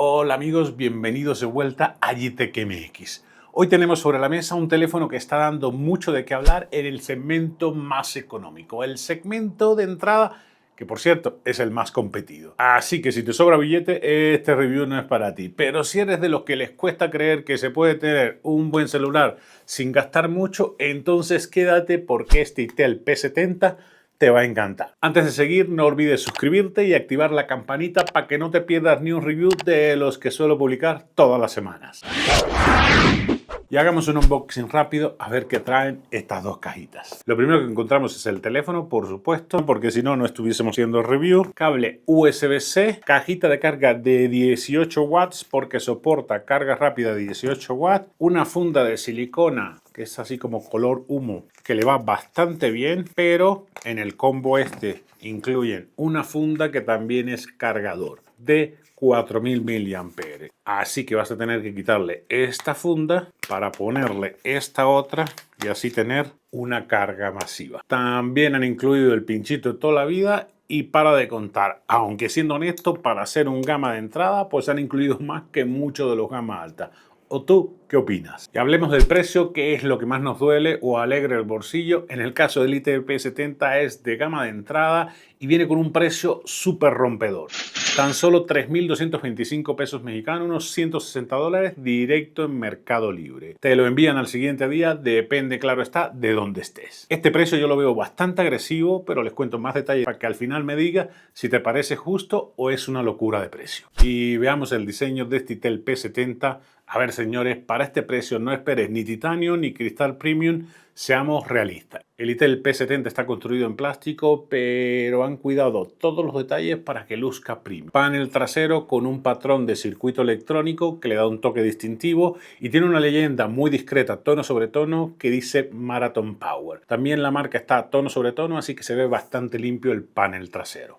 Hola amigos, bienvenidos de vuelta a Gitech MX. Hoy tenemos sobre la mesa un teléfono que está dando mucho de qué hablar en el segmento más económico, el segmento de entrada que por cierto es el más competido. Así que si te sobra billete, este review no es para ti. Pero si eres de los que les cuesta creer que se puede tener un buen celular sin gastar mucho, entonces quédate porque este Itel P70 te va a encantar. Antes de seguir, no olvides suscribirte y activar la campanita para que no te pierdas ni un review de los que suelo publicar todas las semanas. Y hagamos un unboxing rápido a ver qué traen estas dos cajitas. Lo primero que encontramos es el teléfono, por supuesto, porque si no, no estuviésemos haciendo review. Cable USB-C, cajita de carga de 18 watts porque soporta carga rápida de 18 watts. Una funda de silicona que es así como color humo, que le va bastante bien, pero en el combo este incluyen una funda que también es cargador de 4000 mAh. Así que vas a tener que quitarle esta funda para ponerle esta otra y así tener una carga masiva. También han incluido el pinchito de toda la vida y para de contar. Aunque siendo honesto, para hacer un gama de entrada, pues han incluido más que muchos de los gama alta. ¿O tú qué opinas? Y hablemos del precio, que es lo que más nos duele o alegra el bolsillo. En el caso del Itel P70 es de gama de entrada y viene con un precio súper rompedor. Tan solo 3.225 pesos mexicanos, unos 160 dólares directo en Mercado Libre. Te lo envían al siguiente día, depende, claro está, de dónde estés. Este precio yo lo veo bastante agresivo, pero les cuento más detalles para que al final me digas si te parece justo o es una locura de precio. Y veamos el diseño de este Itel P70. A ver, señores, para este precio no esperes ni titanio ni cristal premium, seamos realistas. El Itel P70 está construido en plástico, pero han cuidado todos los detalles para que luzca premium. Panel trasero con un patrón de circuito electrónico que le da un toque distintivo y tiene una leyenda muy discreta, tono sobre tono, que dice Marathon Power. También la marca está tono sobre tono, así que se ve bastante limpio el panel trasero.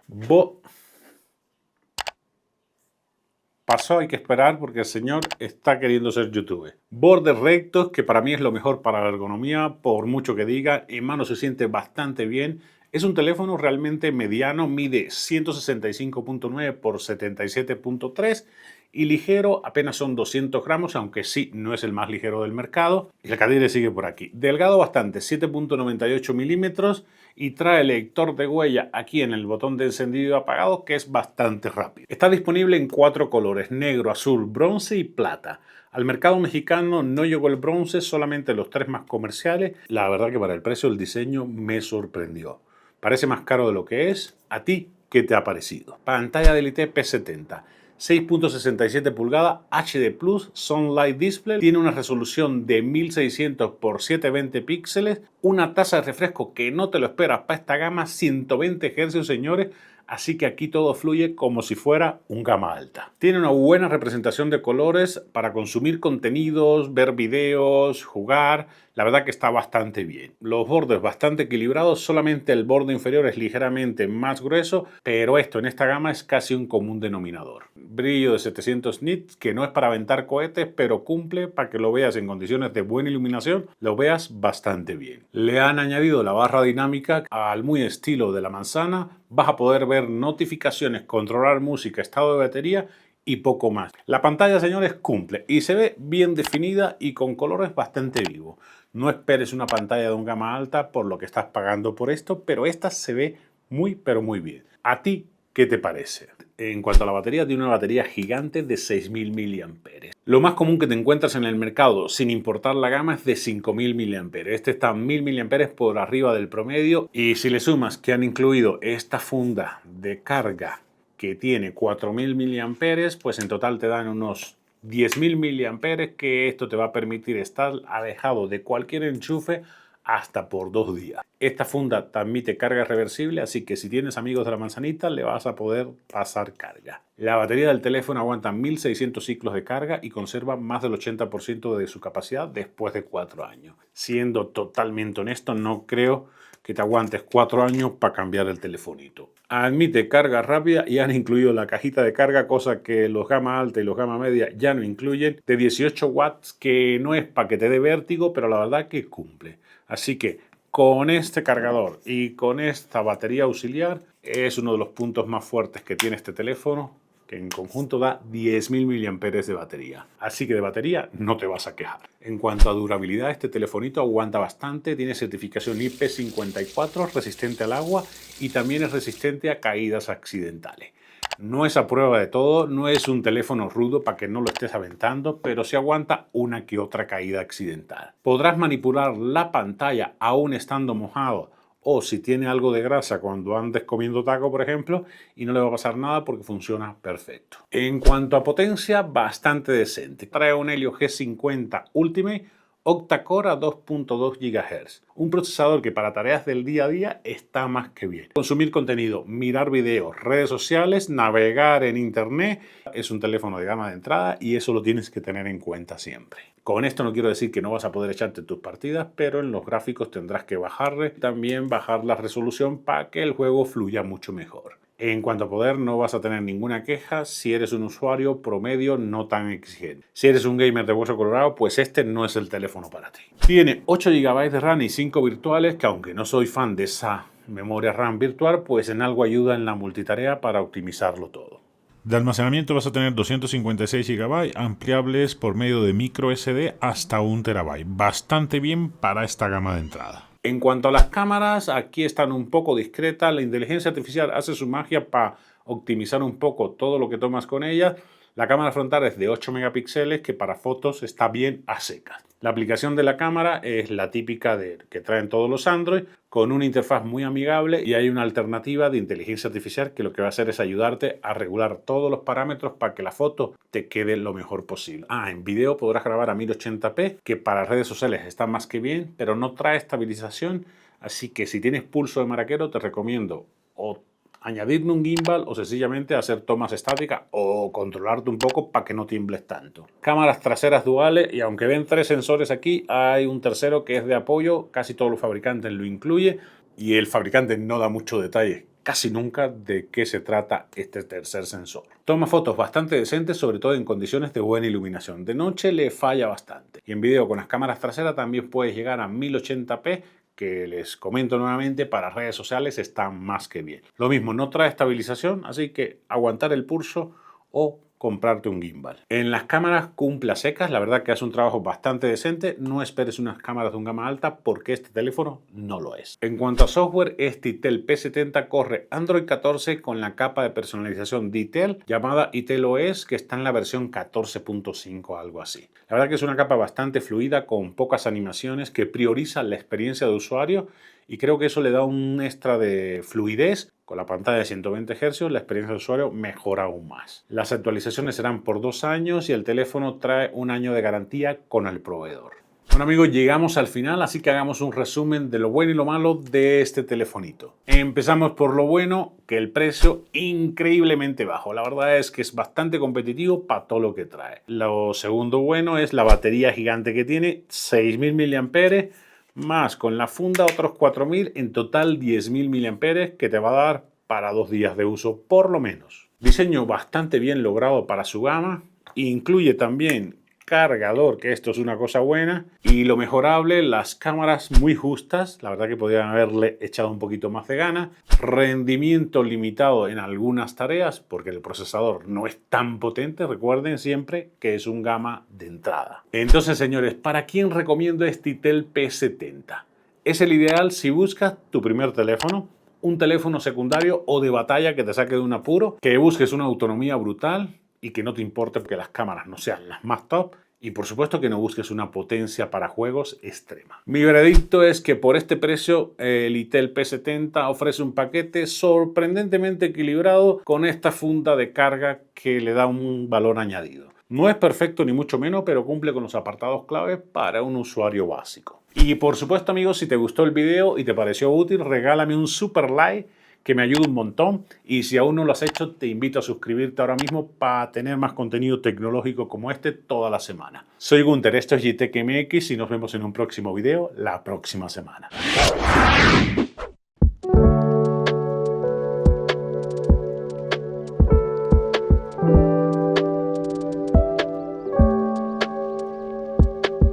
Pasó, hay que esperar porque el señor está queriendo ser youtuber. Bordes rectos, que para mí es lo mejor para la ergonomía, por mucho que diga, en mano se siente bastante bien. Es un teléfono realmente mediano, mide 165.9 por 77.3 y ligero, apenas son 200 gramos, aunque sí, no es el más ligero del mercado. Y la cadena sigue por aquí. Delgado bastante, 7.98 milímetros y trae lector de huella aquí en el botón de encendido y apagado, que es bastante rápido. Está disponible en 4 colores, negro, azul, bronce y plata. Al mercado mexicano no llegó el bronce, solamente los 3 más comerciales. La verdad que para el precio el diseño me sorprendió. Parece más caro de lo que es. ¿A ti qué te ha parecido? Pantalla del Itel P70. 6.67 pulgadas HD Plus Sunlight Display, tiene una resolución de 1600 x 720 píxeles, una tasa de refresco que no te lo esperas para esta gama, 120 Hz, señores, así que aquí todo fluye como si fuera un gama alta. Tiene una buena representación de colores para consumir contenidos, ver videos, jugar. La verdad que está bastante bien. Los bordes bastante equilibrados, solamente el borde inferior es ligeramente más grueso, pero esto en esta gama es casi un común denominador. Brillo de 700 nits, que no es para aventar cohetes, pero cumple para que lo veas en condiciones de buena iluminación, lo veas bastante bien. Le han añadido la barra dinámica al muy estilo de la manzana. Vas a poder ver notificaciones, controlar música, estado de batería y poco más. La pantalla, señores, cumple y se ve bien definida y con colores bastante vivos. No esperes una pantalla de un gama alta por lo que estás pagando por esto, pero esta se ve muy, pero muy bien. ¿A ti qué te parece? En cuanto a la batería, tiene una batería gigante de 6000 mAh. Lo más común que te encuentras en el mercado, sin importar la gama, es de 5000 mAh. Este está 1000 mAh por arriba del promedio. Y si le sumas que han incluido esta funda de carga que tiene 4000 mAh, pues en total te dan unos 10.000 mAh, que esto te va a permitir estar alejado de cualquier enchufe hasta por 2 días. Esta funda admite carga reversible, así que si tienes amigos de la manzanita le vas a poder pasar carga. La batería del teléfono aguanta 1600 ciclos de carga y conserva más del 80% de su capacidad después de 4 años. Siendo totalmente honesto, no creo que te aguantes 4 años para cambiar el telefonito. Admite carga rápida y han incluido la cajita de carga, cosa que los gama alta y los gama media ya no incluyen, de 18 watts, que no es para que te dé vértigo, pero la verdad que cumple. Así que con este cargador y con esta batería auxiliar es uno de los puntos más fuertes que tiene este teléfono, que en conjunto da 10.000 mAh de batería. Así que de batería no te vas a quejar. En cuanto a durabilidad, este telefonito aguanta bastante, tiene certificación IP54, resistente al agua y también es resistente a caídas accidentales. No es a prueba de todo, no es un teléfono rudo para que no lo estés aventando, pero sí aguanta una que otra caída accidental. Podrás manipular la pantalla aún estando mojado o si tiene algo de grasa cuando andes comiendo taco, por ejemplo, y no le va a pasar nada porque funciona perfecto. En cuanto a potencia, bastante decente. Trae un Helio G50 Ultimate octa-core a 2.2 GHz. Un procesador que para tareas del día a día está más que bien. Consumir contenido, mirar videos, redes sociales, navegar en internet. Es un teléfono de gama de entrada y eso lo tienes que tener en cuenta siempre. Con esto no quiero decir que no vas a poder echarte tus partidas, pero en los gráficos tendrás que bajarle. También bajar la resolución para que el juego fluya mucho mejor. En cuanto a poder, no vas a tener ninguna queja si eres un usuario promedio no tan exigente. Si eres un gamer de hueso colorado, pues este no es el teléfono para ti. Tiene 8 GB de RAM y 5 virtuales, que aunque no soy fan de esa memoria RAM virtual, pues en algo ayuda en la multitarea para optimizarlo todo. De almacenamiento vas a tener 256 GB, ampliables por medio de micro SD hasta 1 TB. Bastante bien para esta gama de entrada. En cuanto a las cámaras, aquí están un poco discretas. La inteligencia artificial hace su magia para optimizar un poco todo lo que tomas con ella. La cámara frontal es de 8 megapíxeles, que para fotos está bien a secas. La aplicación de la cámara es la típica que traen todos los Android, con una interfaz muy amigable, y hay una alternativa de inteligencia artificial que lo que va a hacer es ayudarte a regular todos los parámetros para que la foto te quede lo mejor posible. En video podrás grabar a 1080p, que para redes sociales está más que bien, pero no trae estabilización, así que si tienes pulso de maraquero te recomiendo o añadirle un gimbal o sencillamente hacer tomas estáticas o controlarte un poco para que no tiembles tanto. Cámaras traseras duales, y aunque ven 3 sensores aquí, hay un tercero que es de apoyo. Casi todos los fabricantes lo incluyen y el fabricante no da mucho detalle casi nunca de qué se trata este tercer sensor. Toma fotos bastante decentes, sobre todo en condiciones de buena iluminación. De noche le falla bastante. Y en video con las cámaras traseras también puedes llegar a 1080p, que les comento nuevamente, para redes sociales está más que bien. Lo mismo, no trae estabilización, así que aguantar el pulso o comprarte un gimbal. En las cámaras cumple a secas, la verdad que hace un trabajo bastante decente. No esperes unas cámaras de un gama alta porque este teléfono no lo es. En cuanto a software, este Itel P70 corre Android 14 con la capa de personalización de Itel llamada Itel OS, que está en la versión 14.5, algo así. La verdad que es una capa bastante fluida, con pocas animaciones, que prioriza la experiencia de usuario, y creo que eso le da un extra de fluidez. Con la pantalla de 120 Hz, la experiencia de usuario mejora aún más. Las actualizaciones serán por 2 años y el teléfono trae 1 año de garantía con el proveedor. Bueno amigos, llegamos al final, así que hagamos un resumen de lo bueno y lo malo de este telefonito. Empezamos por lo bueno, que el precio increíblemente bajo. La verdad es que es bastante competitivo para todo lo que trae. Lo segundo bueno es la batería gigante que tiene, 6.000 mAh, más con la funda otros 4.000, en total 10.000 mAh, que te va a dar para 2 días de uso por lo menos. Diseño bastante bien logrado para su gama. Incluye también cargador, que esto es una cosa buena, y lo mejorable, las cámaras muy justas. La verdad que podrían haberle echado un poquito más de gana. Rendimiento limitado en algunas tareas porque el procesador no es tan potente. Recuerden siempre que es un gama de entrada. Entonces señores, ¿para quién recomiendo este Itel P70? Es el ideal si buscas tu primer teléfono, un teléfono secundario o de batalla que te saque de un apuro, que busques una autonomía brutal y que no te importe que las cámaras no sean las más top, y por supuesto que no busques una potencia para juegos extrema. Mi veredicto es que por este precio el Itel P70 ofrece un paquete sorprendentemente equilibrado, con esta funda de carga que le da un valor añadido. No es perfecto ni mucho menos, pero cumple con los apartados clave para un usuario básico. Y por supuesto amigos, si te gustó el video y te pareció útil, regálame un super like, que me ayuda un montón, y si aún no lo has hecho, te invito a suscribirte ahora mismo para tener más contenido tecnológico como este toda la semana. Soy Gunter, esto es GTEC MX y nos vemos en un próximo video la próxima semana.